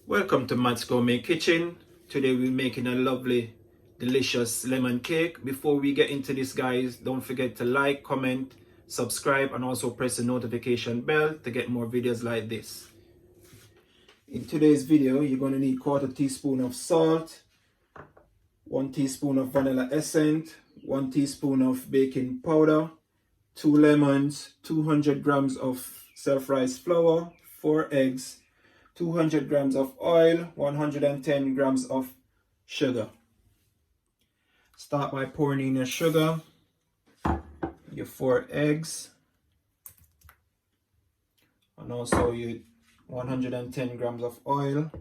Welcome to Matt Gourmet Kitchen. Today we're making a lovely, delicious lemon cake. Before we get into this, guys, don't forget to like, comment, subscribe, and also press the notification bell to get more videos like this. In today's video, you're going to need 1/4 teaspoon of salt, 1 teaspoon of vanilla essence, 1 teaspoon of baking powder, 2 lemons, 200 grams of self-raised flour, 4 eggs, 200 grams of oil, 110 grams of sugar. Start by pouring in your sugar, your 4 eggs, and also your 110 grams of oil.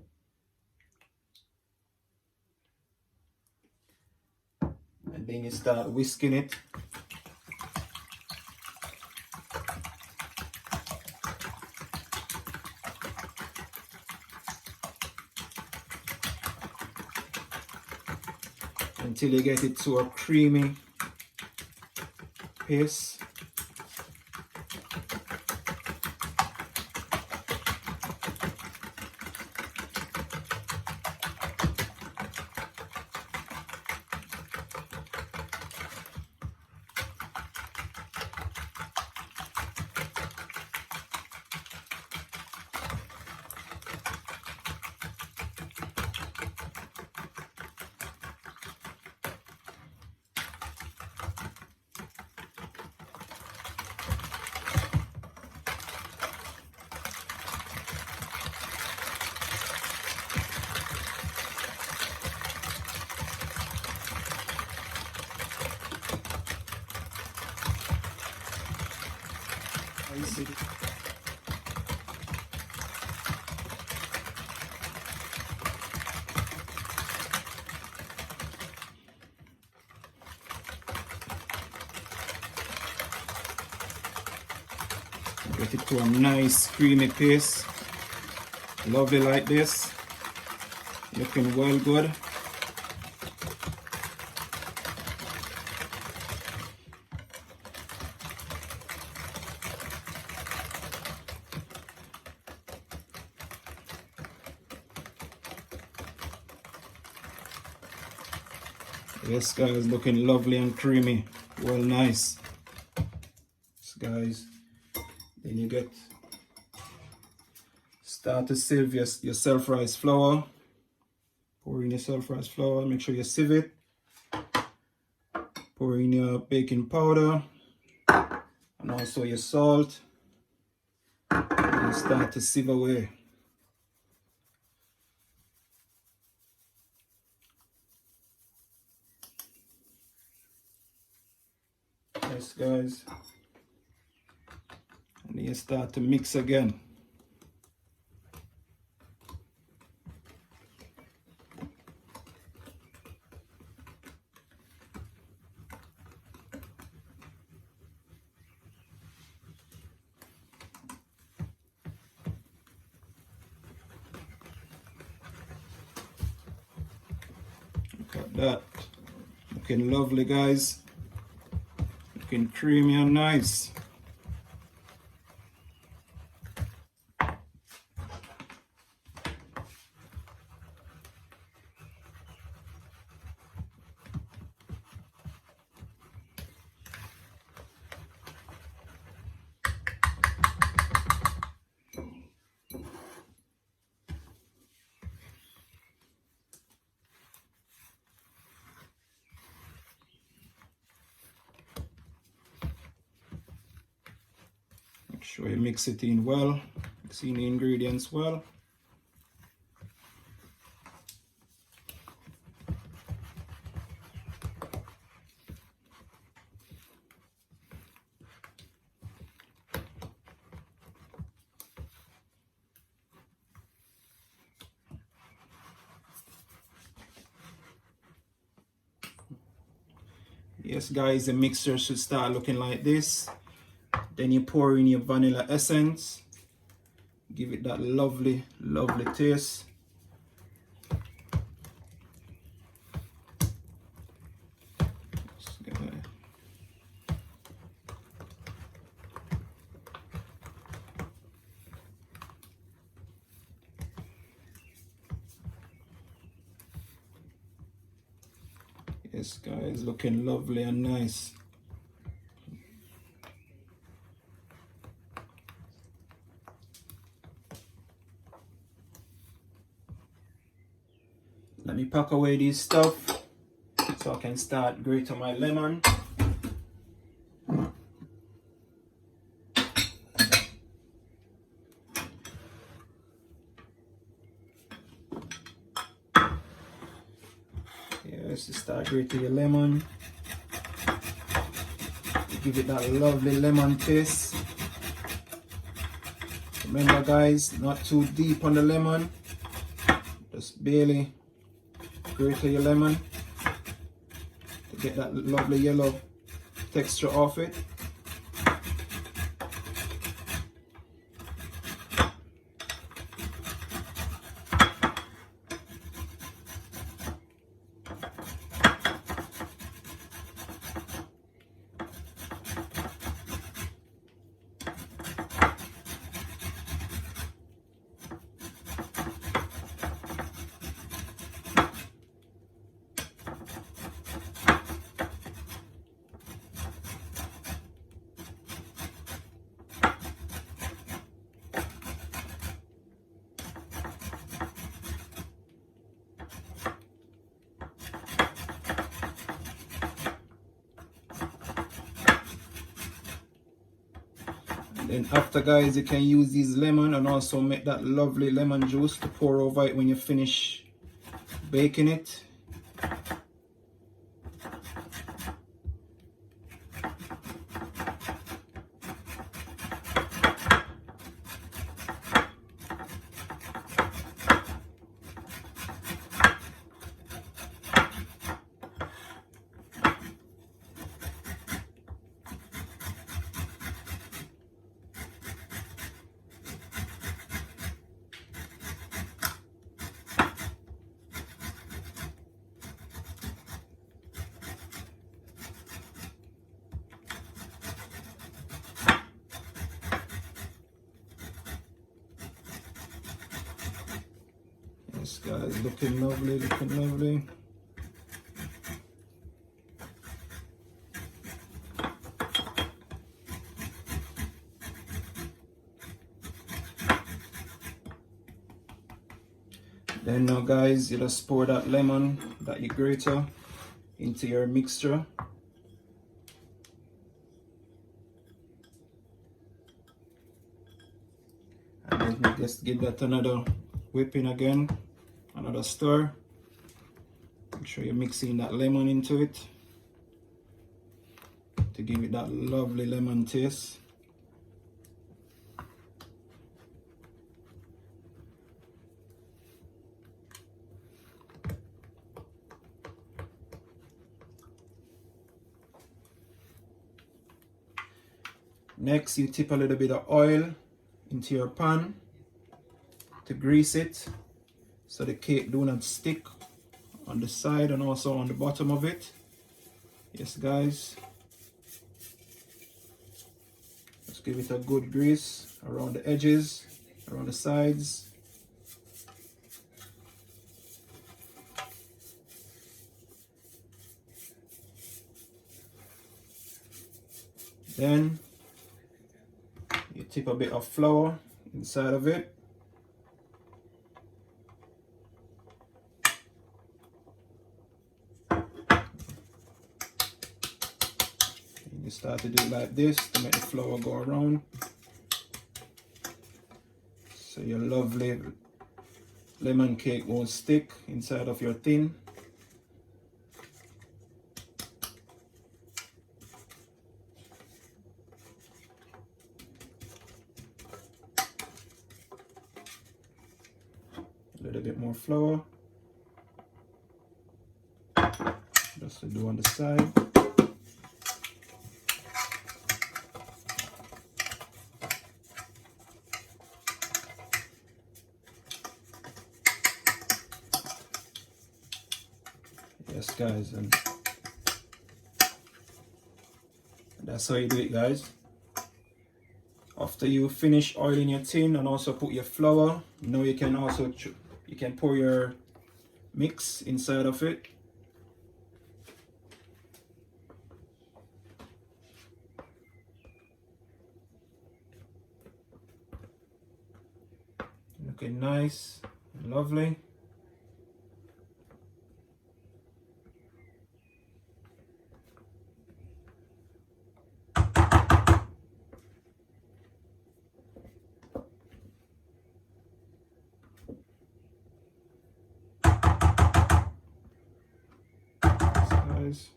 And then you start whisking it. Until you get it to a creamy paste. Get it to a nice creamy paste. Lovely like this. Looking well good. Yes, guys, looking lovely and creamy. Well, nice. Yes, guys. Then you start to sieve your self-raised flour. Pour in your self-raised flour. Make sure you sieve it. Pour in your baking powder and also your salt. And you start to sieve away. Yes, guys. And then you start to mix again. Look at that. Looking lovely, guys. Looking creamy and nice. Make sure you mix it in well, mix in the ingredients well. Yes, guys, the mixture should start looking like this. Then you pour in your vanilla essence. Give it that lovely, lovely taste. This guy is looking lovely and nice. Let me pack away this stuff so I can start grating my lemon. Yes, start grating your lemon. Give it that lovely lemon taste. Remember guys, not too deep on the lemon. Just barely grate your lemon to get that lovely yellow texture off it. Then after guys, you can use these lemon and also make that lovely lemon juice to pour over it when you finish baking it. This guy's looking lovely, looking lovely. Then now guys, you just pour that lemon that you grated into your mixture. And then you just give that another whipping again, another stir. Make sure you're mixing that lemon into it to give it that lovely lemon taste. Next, you tip a little bit of oil into your pan to grease it so the cake do not stick on the side and also on the bottom of it. Yes guys, let's give it a good grease around the edges, around the sides. Then you tip a bit of flour inside of it. You start to do it like this to make the flour go around. So your lovely lemon cake won't stick inside of your tin. A little bit more flour, just to do on the side. Yes guys, and that's how you do it guys. After you finish oiling your tin and also put your flour, now you can also pour your mix inside of it. Looking nice and lovely. Guys.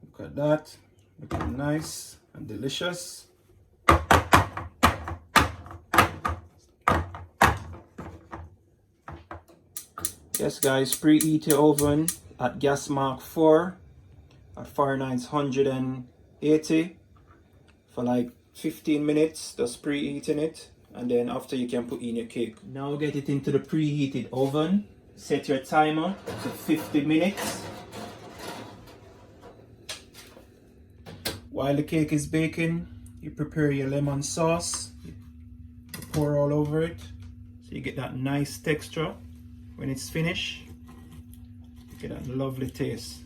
Look at that, looking nice and delicious. Yes guys, preheat your oven at gas mark 4 at Fahrenheit 180 for like 15 minutes, just preheating it, and then after you can put in your cake. Now get it into the preheated oven, set your timer to 50 minutes. While the cake is baking, you prepare your lemon sauce, you pour all over it so you get that nice texture. When it's finished, you get that lovely taste.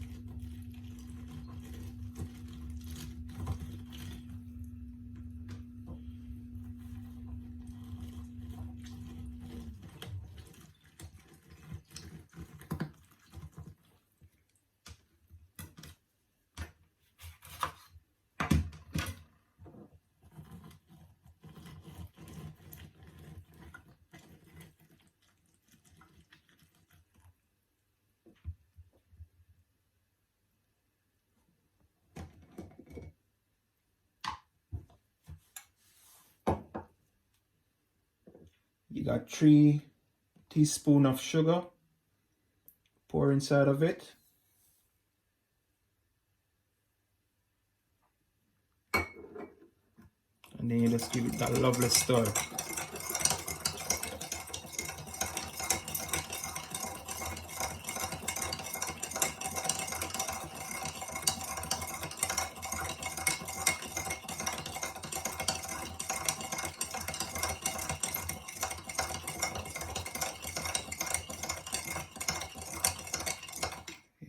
You got 3 teaspoons of sugar, pour inside of it. And then you just give it that lovely stir.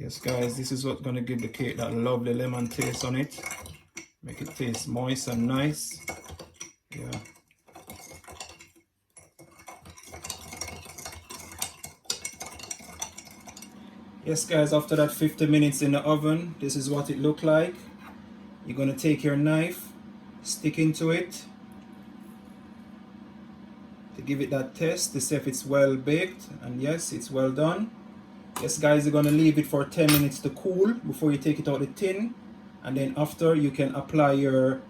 Yes guys, this is what's gonna give the cake that lovely lemon taste on it. Make it taste moist and nice. Yeah. Yes guys, after that 50 minutes in the oven, this is what it looked like. You're gonna take your knife, stick into it to give it that test to see if it's well baked, and yes, it's well done. Yes guys, you're gonna leave it for 10 minutes to cool before you take it out the tin, and then after you can apply your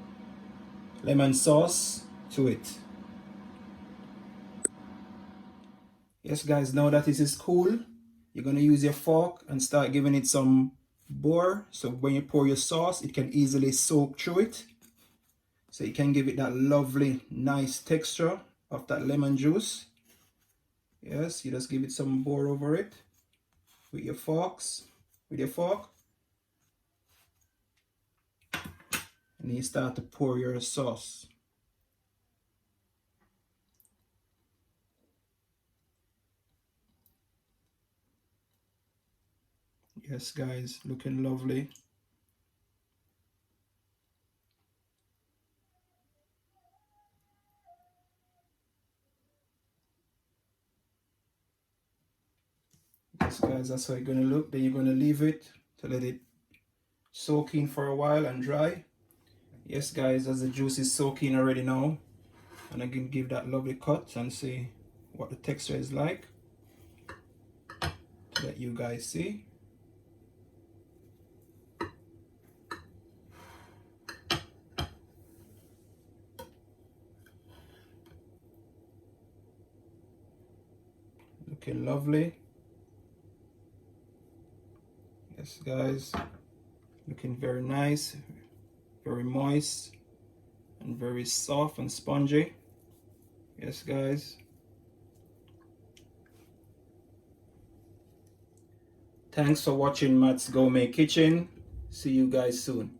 lemon sauce to it. Yes guys, now that this is cool, you're gonna use your fork and start giving it some pour, so when you pour your sauce it can easily soak through it, so you can give it that lovely nice texture of that lemon juice. Yes, you just give it some pour over it with your fork, and then you start to pour your sauce. Yes guys, looking lovely. Yes guys, that's how it's gonna look. Then you're gonna leave it to let it soak in for a while and dry. Yes guys, as the juice is soaking already now, and I can give that lovely cut and see what the texture is like to let you guys see. Looking lovely. Yes guys, looking very nice, very moist and very soft and spongy. Yes guys. Thanks for watching Matt's Gourmet Kitchen. See you guys soon.